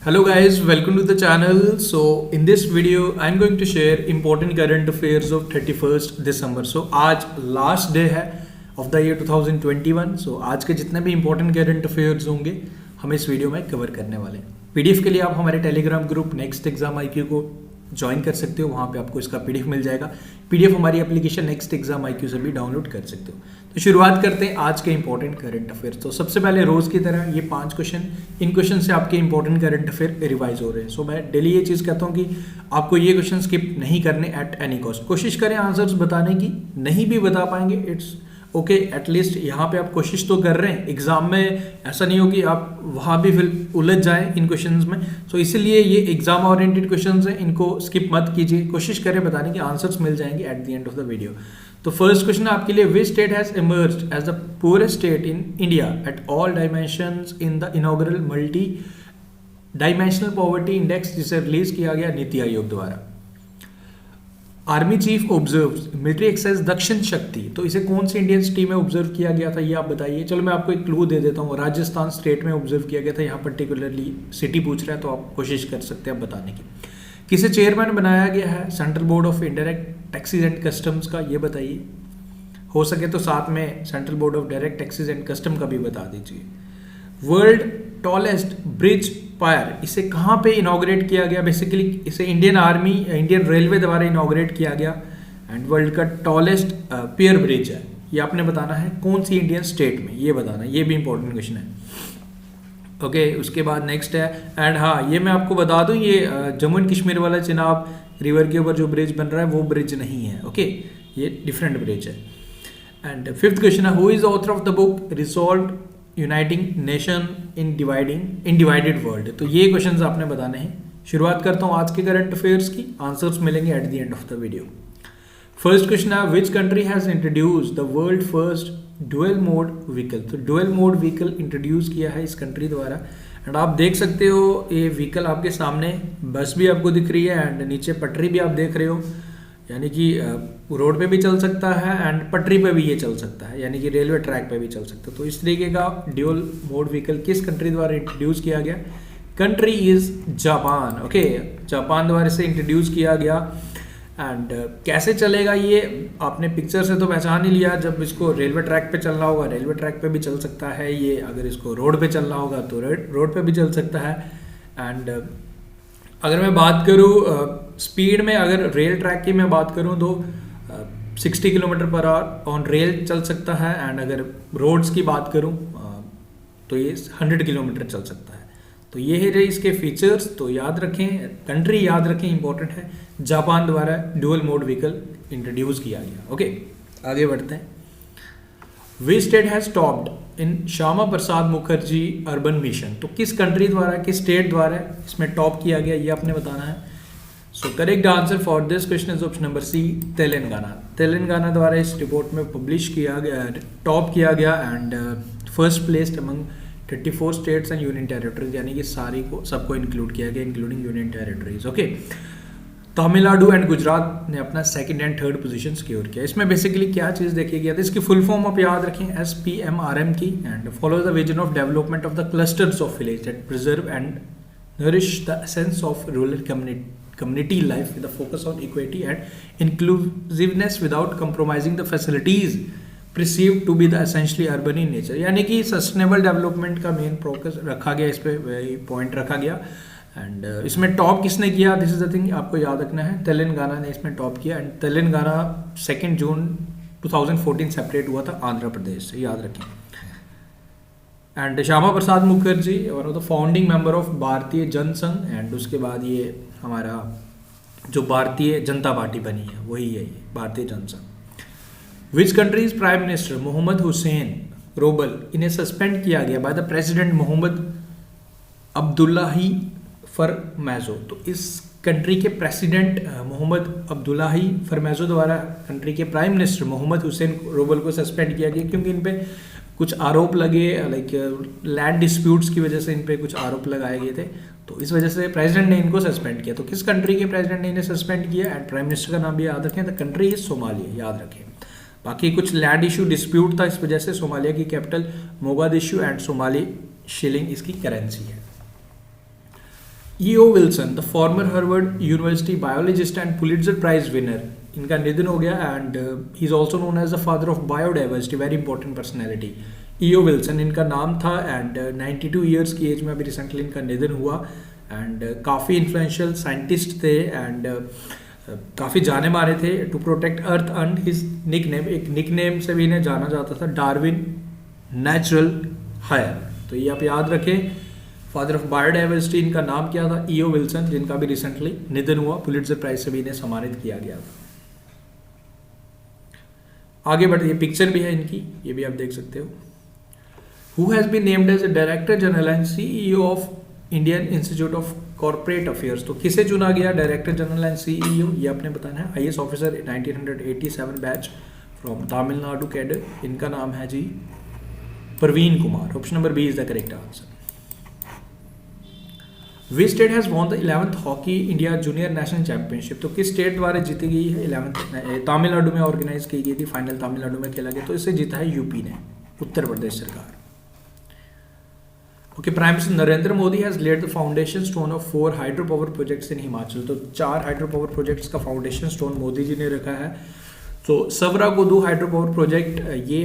Hello guys, welcome to the channel. So in this video I'm going to share important current affairs of 31st December. So आज last day है of the year 2021. So आज के जितने भी important current affairs होंगे हम इस video में कवर करने वाले हैं। पीडीएफ के लिए आप हमारे Telegram group next exam IQ को ज्वाइन कर सकते हो, वहाँ पे आपको इसका पीडीएफ मिल जाएगा। पीडीएफ हमारी एप्लीकेशन नेक्स्ट एग्जाम IQ से भी डाउनलोड कर सकते हो। तो शुरुआत करते हैं आज के इंपॉर्टेंट करंट अफेयर्स। तो सबसे पहले रोज की तरह ये 5 क्वेश्चन, इन क्वेश्चन से आपके इंपॉर्टेंट करंट अफेयर रिवाइज हो रहे हैं। सो मैं डेली ये चीज़ कहता हूँ कि आपको ये क्वेश्चन स्किप नहीं करने एट एनी कॉस्ट। कोशिश करें आंसर्स बताने की, नहीं भी बता पाएंगे इट्स ओके, एटलीस्ट यहाँ पे आप कोशिश तो कर रहे हैं। एग्जाम में ऐसा नहीं हो कि आप वहाँ भी फिर उलझ जाएं इन क्वेश्चंस में। सो इसीलिए ये एग्जाम ओरिएंटेड क्वेश्चंस हैं, इनको स्किप मत कीजिए, कोशिश करें बताने के, आंसर्स मिल जाएंगे at the end of the video. तो फर्स्ट क्वेश्चन आपके लिए, which state has emerged as the poorest state in India at all dimensions in the inaugural multi dimensional poverty index, जिसे रिलीज किया गया नीति आयोग द्वारा। Army chief observes military exercise Dakshin Shakti, तो इसे कौन सी इंडियन सिटी में ऑब्जर्व किया गया था ये आप बताइए। चलो मैं आपको एक क्लू दे देता हूँ, राजस्थान स्टेट में ऑब्जर्व किया गया था। यहाँ पर्टिकुलरली सिटी पूछ रहा है तो आप कोशिश कर सकते हैं बताने की। किसे चेयरमैन बनाया गया है central board of indirect taxes and customs का, ये बताइए। हो सके तो साथ में central board of direct taxes and custom का भी बता दीजिए। वर्ल्ड टॉलेस्ट ब्रिज पायर, इसे कहाँ पे इनॉग्रेट किया गया? बेसिकली इसे इंडियन आर्मी, इंडियन रेलवे द्वारा इनॉग्रेट किया गया। एंड वर्ल्ड का टॉलेस्ट पियर ब्रिज है, ये आपने बताना है कौन सी इंडियन स्टेट में, ये बताना, ये भी इंपॉर्टेंट क्वेश्चन है। ओके, उसके बाद नेक्स्ट है, एंड हाँ ये मैं आपको बता दूं, ये जम्मू एंड कश्मीर वाला चिनाब रिवर के ऊपर जो ब्रिज बन रहा है वो ब्रिज नहीं है। ओके, ये डिफरेंट ब्रिज है। एंड फिफ्थ क्वेश्चन है, who is the author of the book resolve uniting nation in divided world, तो ये क्वेश्चंस आपने बताने हैं। शुरुआत करता हूँ आज के करंट अफेयर्स की, आंसर्स मिलेंगे at the end of the video. First question है, which country has introduce the world first dual mode vehicle, तो डुअल मोड व्हीकल इंट्रोड्यूस किया है इस कंट्री द्वारा। एंड आप देख सकते हो ये व्हीकल आपके सामने, बस भी आपको दिख रही है एंड नीचे पटरी भी आप देख रहे हो, यानी कि रोड पे भी चल सकता है एंड पटरी पे भी ये चल सकता है, यानी कि रेलवे ट्रैक पे भी चल सकता है। तो इस तरीके का ड्यूल मोड व्हीकल किस कंट्री द्वारा इंट्रोड्यूस किया गया? Country is Japan. Okay, Japan द्वारा से इंट्रोड्यूस किया गया। एंड कैसे चलेगा ये आपने पिक्चर से तो पहचान ही लिया, जब इसको रेलवे ट्रैक पे चलना होगा रेलवे ट्रैक पे भी चल सकता है ये, अगर इसको रोड पे चलना होगा तो रोड पे भी चल सकता है। एंड अगर मैं बात करूँ स्पीड में, अगर रेल ट्रैक की मैं बात करूँ तो 60 kilometre per hour on rail चल सकता है। एंड अगर रोड्स की बात करूँ तो ये 100 किलोमीटर चल सकता है। तो ये है रही इसके फीचर्स, तो याद रखें, कंट्री याद रखें, इंपॉर्टेंट है। जापान द्वारा डुअल मोड व्हीकल इंट्रोड्यूस किया गया। ओके, आगे बढ़ते हैं। विच state has topped in Shyama Prasad Mukherjee urban mission, तो किस कंट्री द्वारा, किस स्टेट द्वारा इसमें टॉप किया गया ये आपने बताना है। So correct answer for this question is option number C, Telangana. Telangana द्वारा इस रिपोर्ट में पब्लिश किया गया, टॉप किया गया and first placed among 34 states and union territories, यानी कि सारी को सबको इंक्लूड किया गया including union territories. Okay, Tamil Nadu and Gujarat ने अपना second and third position secure किया। इसमें बेसिकली क्या चीज़ देखी गया था, इसकी फुल फॉर्म आप याद रखें SPMRM की, and follow the vision of development of the clusters of village that preserve and nourish the essence of rural community life with a focus on equity and inclusiveness without compromising the facilities perceived to be the essentially urban in nature, यानी कि sustainable development का main focus रखा गया, इस पे point रखा गया। And इसमें टॉप किसने किया, दिस इज द थिंग आपको याद रखना है, तेलंगाना ने इसमें टॉप किया। एंड तेलंगाना 2 जून 2014 सेपरेट हुआ था आंध्र प्रदेश से, याद रखें। And Shyama Prasad Mukherjee one of the founding member of भारतीय जनसंघ, एंड उसके बाद ये हमारा जो भारतीय जनता पार्टी बनी है वही है ये Bharatiya Jansangh. Which country's prime minister Mohamed Hussein Roble, इन्हें सस्पेंड किया गया by the president Mohamed Abdullahi Farmaajo, तो इस कंट्री के प्रेसिडेंट मोहम्मद अब्दुल्लाही फरमैजो द्वारा कंट्री के prime minister Mohamed Hussein Roble को सस्पेंड किया गया, क्योंकि इन पे कुछ आरोप लगे, लाइक लैंड डिस्प्यूट्स की वजह से इन पे कुछ आरोप लगाए गए थे, तो इस वजह से प्रेसिडेंट ने इनको सस्पेंड किया। तो किस कंट्री के प्रेसिडेंट ने इन्हें सस्पेंड किया? एंड प्राइम मिनिस्टर का नाम भी याद रखें, द कंट्री इज सोमालिया, याद रखें। बाकी कुछ लैंड इशू डिस्प्यूट था, इस वजह से सोमालिया की capital Mogadishu and Somali shilling इसकी करेंसी है। E O Wilson the former Harvard University biologist and Pulitzer prize winner, इनका निधन हो गया and he is also known as the father of biodiversity, very important personality. E O Wilson इनका नाम था and 92 years की एज में अभी रिसेंटली इनका निधन हुआ एंड काफ़ी इन्फ्लुएंशियल साइंटिस्ट थे एंड काफ़ी जाने मारे थे to protect earth and his nickname, एक निकनेम से भी इन्हें जाना जाता था, डार्विन नेचुरल हायर। तो ये आप याद रखें, फादर ऑफ बायोडाइवर्सिटी, इनका नाम क्या था, ईओ विल्सन, जिनका भी रिसेंटली निधन हुआ, पुलिट्जर प्राइज से भी इन्हें सम्मानित किया गया था। आगे बढ़ते, ये पिक्चर भी है इनकी, ये भी आप देख सकते हो। Who has been named as a Director General and CEO of Indian Institute of Corporate Affairs? तो किसे चुना गया डायरेक्टर जनरल एंड सीईओ, ये आपने बताना है। IAS officer 1987 batch from Tamil Nadu cadre, इनका नाम है G Praveen Kumar. Option number B is the correct answer. Which state has won the 11th hockey India junior national championship? तो किस स्टेट द्वारा जीती गई है 11th? तमिलनाडु में ऑर्गेनाइज की गई थी, फाइनल तमिलनाडु में खेला गया, तो इसे जीता है यूपी ने, उत्तर प्रदेश सरकार। Okay, prime minister Narendra Modi has lead the foundation stone of 4 hydro power projects in Himachal. तो 4 हाइड्रो पावर प्रोजेक्ट्स का फाउंडेशन स्टोन मोदी जी ने रखा है। तो सवरागुदु हाइड्रो पावर प्रोजेक्ट ये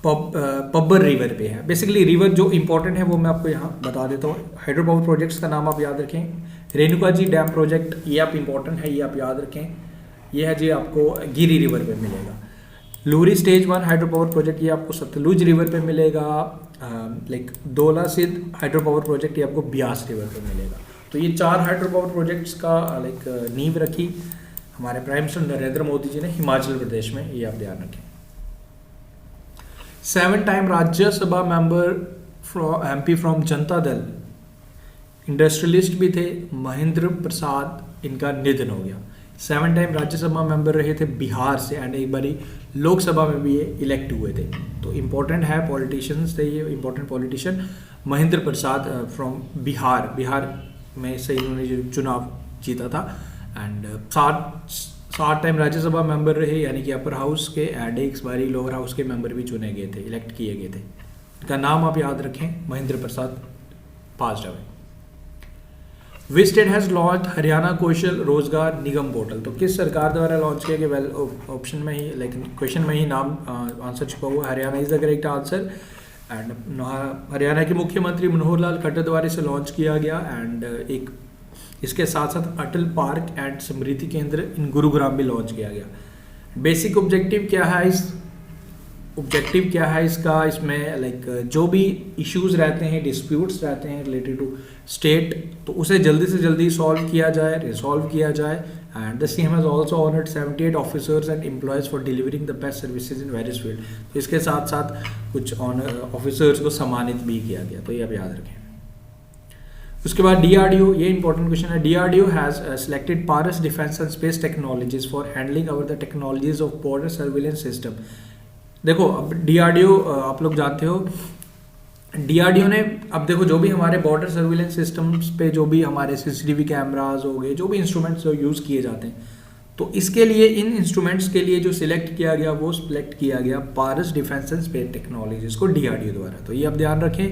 पब्बर रिवर पे है। बेसिकली रिवर जो इंपॉर्टेंट है वो मैं आपको यहाँ बता देता हूँ। हाइड्रो पावर प्रोजेक्ट्स का नाम आप याद रखें, रेणुका जी डैम प्रोजेक्ट, ये आप इंपॉर्टेंट है, ये आप याद रखें। ये है जी आपको गिरी रिवर पे मिलेगा। Lurie stage 1 hydro power project, ये आपको सतलुज रिवर पे मिलेगा। लाइक दोला सिद्ध हाइड्रो पावर प्रोजेक्ट, ये आपको ब्यास रिवर पे मिलेगा। तो ये 4 हाइड्रो पावर प्रोजेक्ट्स का लाइक नींव रखी हमारे प्राइम मिनिस्टर नरेंद्र मोदी जी ने हिमाचल प्रदेश में, ये आप ध्यान रखें। 7 time Rajya Sabha member MP from Janata Dal, industrialist भी थे, महेंद्र प्रसाद, इनका निधन हो गया। 7 टाइम राज्यसभा मेंबर रहे थे बिहार से एंड एक बारी लोकसभा में भी ये इलेक्ट हुए थे। तो इम्पोर्टेंट है, पॉलिटिशियंस थे ये, important politician Mahendra Prasad from Bihar में से इन्होंने जो चुनाव जीता था एंड 7 टाइम राज्यसभा मेंबर रहे, यानी कि अपर हाउस के एंड एक बारी लोअर हाउस के मेंबर भी चुने गए थे, इलेक्ट किए गए थे। इनका नाम आप याद रखें, Mahendra Prasad, passed away. Which state has launch Haryana Kaushal Rozgar Nigam portal? तो किस सरकार द्वारा लॉन्च किया गया? वेल ऑप्शन में ही, लेकिन क्वेश्चन में ही नाम आंसर छुपा हुआ, Haryana is the correct answer. And Haryana के मुख्यमंत्री मनोहर लाल खट्टर द्वारा इसे लॉन्च किया गया एंड एक इसके साथ साथ अटल पार्क एंड समृद्धि केंद्र इन गुरुग्राम भी लॉन्च किया गया। बेसिक ऑब्जेक्टिव क्या है इसका? इसमें लाइक जो भी इश्यूज रहते हैं, डिस्प्यूट्स रहते हैं रिलेटेड टू स्टेट, तो उसे जल्दी से जल्दी रिसॉल्व किया जाए and the CM has also honoured 78 officers and employees for delivering the best services in various field. तो इसके साथ साथ कुछ ऑफिसर्स को सम्मानित भी किया गया, तो ये आप याद रखें। उसके बाद डीआरडीओ, ये इंपॉर्टेंट क्वेश्चन है। DRDO has selected Paras defence and space technologies for handling over the technologies of border surveillance system. देखो अब डीआरडीओ आप लोग जानते हो, डीआरडीओ ने अब देखो जो भी हमारे बॉर्डर सर्विलेंस सिस्टम्स पे जो भी हमारे सीसीटीवी कैमराज हो गए, जो भी इंस्ट्रूमेंट्स जो यूज़ किए जाते हैं, तो इसके लिए इन इंस्ट्रूमेंट्स के लिए जो सिलेक्ट किया गया वो सिलेक्ट किया गया पारस डिफेंस एंड स्पेस टेक्नोलॉजीज को डीआरडीओ द्वारा। तो ये आप ध्यान रखें।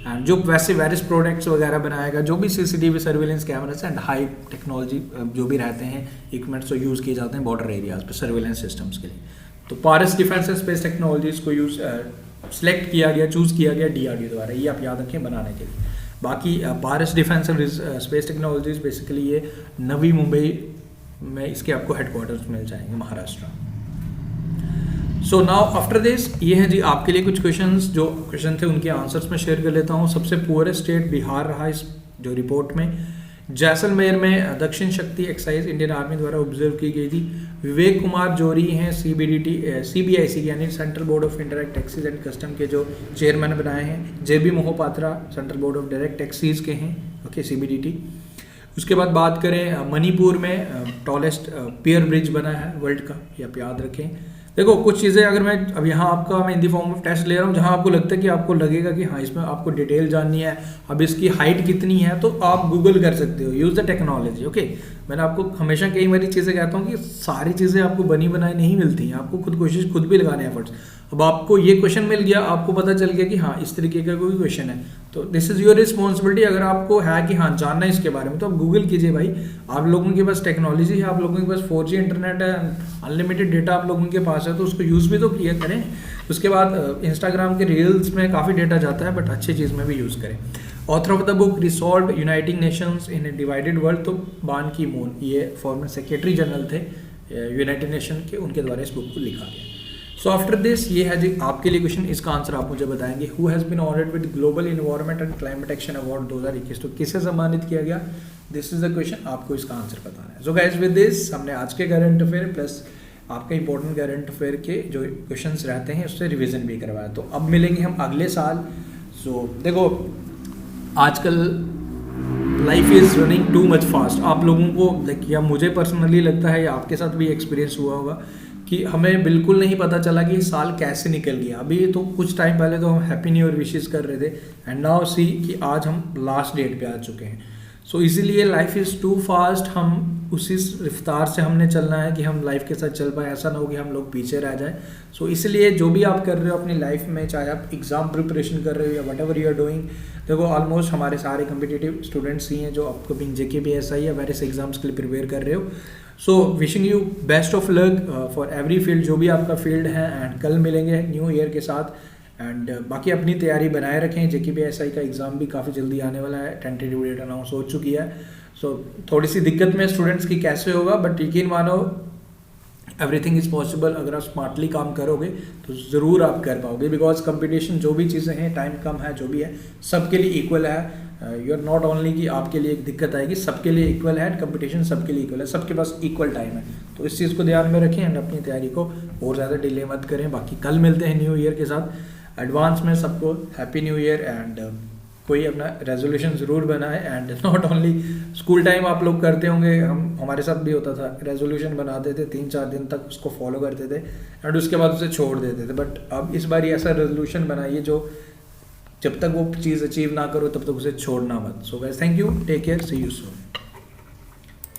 एंड जो वैसे वेरियस प्रोडक्ट्स वगैरह बनाएगा, जो भी CCTV surveillance cameras and high technology जो भी रहते हैं इक्विपमेंट्स जो यूज़ किए जाते हैं बॉर्डर एरियाज पे सर्विलेंस सिस्टम्स के लिए, तो पारस डिफेंस एंड स्पेस टेक्नोलॉजीज को सिलेक्ट किया गया, चूज़ किया गया डीआरडीओ द्वारा। ये आप याद रखें बनाने के लिए। बाकी Paras defence and space technologies basically ये नवी मुंबई में इसके आपको हेडक्वार्टर्स मिल जाएंगे, Maharashtra. So now after this, ये हैं जी आपके लिए कुछ जो क्वेश्चन थे उनके आंसर्स में शेयर कर लेता हूँ। सबसे पुअरेस्ट स्टेट बिहार रहा इस जो रिपोर्ट में। जैसलमेर में Dakshin Shakti exercise Indian army द्वारा ऑब्जर्व की गई थी। विवेक कुमार जोरी हैं सीबीआईसी यानी central board of indirect taxes and custom के जो चेयरमैन बनाए हैं। JB Mohapatra central board of direct taxes के हैं, ओके, सीबीडीटी। उसके बाद बात करें मणिपुर में टॉलेस्ट पियर ब्रिज बना है वर्ल्ड का, ये आप याद रखें। देखो कुछ चीज़ें अगर मैं अब यहाँ मैं इन दी फॉर्म ऑफ टेस्ट ले रहा हूँ, जहाँ आपको लगता है कि आपको लगेगा कि हाँ इसमें आपको डिटेल जाननी है, अब इसकी हाइट कितनी है, तो आप गूगल कर सकते हो, यूज़ द टेक्नोलॉजी। ओके, मैंने आपको हमेशा कई बारी चीज़ें कहता हूँ कि सारी चीज़ें आपको बनी बनाई नहीं मिलती हैं, आपको खुद भी लगाने एफर्ट्स। अब आपको ये क्वेश्चन मिल गया, आपको पता चल गया कि हाँ इस तरीके का कोई क्वेश्चन है, तो दिस इज़ योर रिस्पॉन्सिबिलिटी। अगर आपको है कि हाँ जानना है इसके बारे में, तो आप गूगल कीजिए भाई। आप लोगों के पास टेक्नोलॉजी है, आप लोगों के पास 4G इंटरनेट है, अनलिमिटेड डेटा आप लोगों के पास है, तो उसको यूज़ भी तो किया करें। उसके बाद इंस्टाग्राम के रील्स में काफ़ी डेटा जाता है, बट अच्छी चीज़ में भी यूज़ करें। Author of the book resolve uniting Nations in A divided world, तो बान की मून ये फॉर्मर सेक्रेटरी जनरल थे यूनाइटेड नेशन के, उनके द्वारा इस बुक को लिखा गया। सो आफ्टर दिस ये है जी आपके लिए क्वेश्चन, इसका आंसर आप मुझे बताएंगे। Who has been honoured with global environment and climate action award 2021, तो किसे सम्मानित किया गया? दिस इज द क्वेश्चन, आपको इसका आंसर बताना है। सो गाइस विद दिस हमने आज के करंट अफेयर प्लस आपके इंपॉर्टेंट करंट अफेयर के जो क्वेश्चंस रहते हैं उससे रिवीजन भी करवाया। तो अब मिलेंगे हम अगले साल। सो देखो आजकल life is running too much fast. आप लोगों को या मुझे पर्सनली लगता है या आपके साथ भी एक्सपीरियंस हुआ होगा कि हमें बिल्कुल नहीं पता चला कि साल कैसे निकल गया। अभी तो कुछ टाइम पहले तो हम हैप्पी न्यू ईयर विशेस कर रहे थे, एंड नाउ सी कि आज हम लास्ट डेट पे आ चुके हैं। सो इसीलिए लाइफ इज़ टू फास्ट, हम उसी रफ्तार से हमने चलना है कि हम लाइफ के साथ चल पाए, ऐसा ना हो कि हम लोग पीछे रह जाए। सो इसलिए जो भी आप कर रहे हो अपनी लाइफ में, चाहे आप एग्ज़ाम प्रिपरेशन कर रहे हो या whatever you are doing, देखो ऑलमोस्ट हमारे सारे कम्पिटिटिव स्टूडेंट्स ही हैं जो अपकमिंग JKPSI या वेरियस एग्जाम्स के लिए प्रिपेयर कर रहे हो। So wishing you best of luck for every field, जो भी आपका फील्ड है। एंड कल मिलेंगे न्यू ईयर के साथ। एंड बाकी अपनी तैयारी बनाए रखें। JKPSI का एग्ज़ाम भी काफ़ी जल्दी आने वाला है, टेंटेटिव डेट अनाउंस हो चुकी है। सो थोड़ी सी दिक्कत में स्टूडेंट्स की कैसे होगा, बट यकीन मानो एवरीथिंग इज़ पॉसिबल। अगर आप स्मार्टली काम करोगे तो ज़रूर आप कर पाओगे, बिकॉज कंपटीशन जो भी चीज़ें हैं, टाइम कम है, जो भी है सबके लिए इक्वल है। यू आर नॉट ओनली कि आपके लिए एक दिक्कत आएगी, सबके लिए इक्वल है। कंपटीशन सबके लिए इक्वल है, सबके पास इक्वल टाइम है। तो इस चीज़ को ध्यान में रखें एंड अपनी तैयारी को और ज़्यादा डिले मत करें। बाकी कल मिलते हैं न्यू ईयर के साथ। एडवांस में सबको हैप्पी न्यू ईयर। एंड कोई अपना रेजोल्यूशन ज़रूर बनाए। And not only school time आप लोग करते होंगे, हमारे साथ भी होता था, रेजोल्यूशन बनाते थे 3-4 दिन तक उसको फॉलो करते थे एंड उसके बाद उसे छोड़ देते थे। बट अब इस बार ऐसा रेजोल्यूशन बनाइए जो जब तक वो चीज़ अचीव ना करो तब तक उसे छोड़ना मत। So guys thank you, take care, see you soon.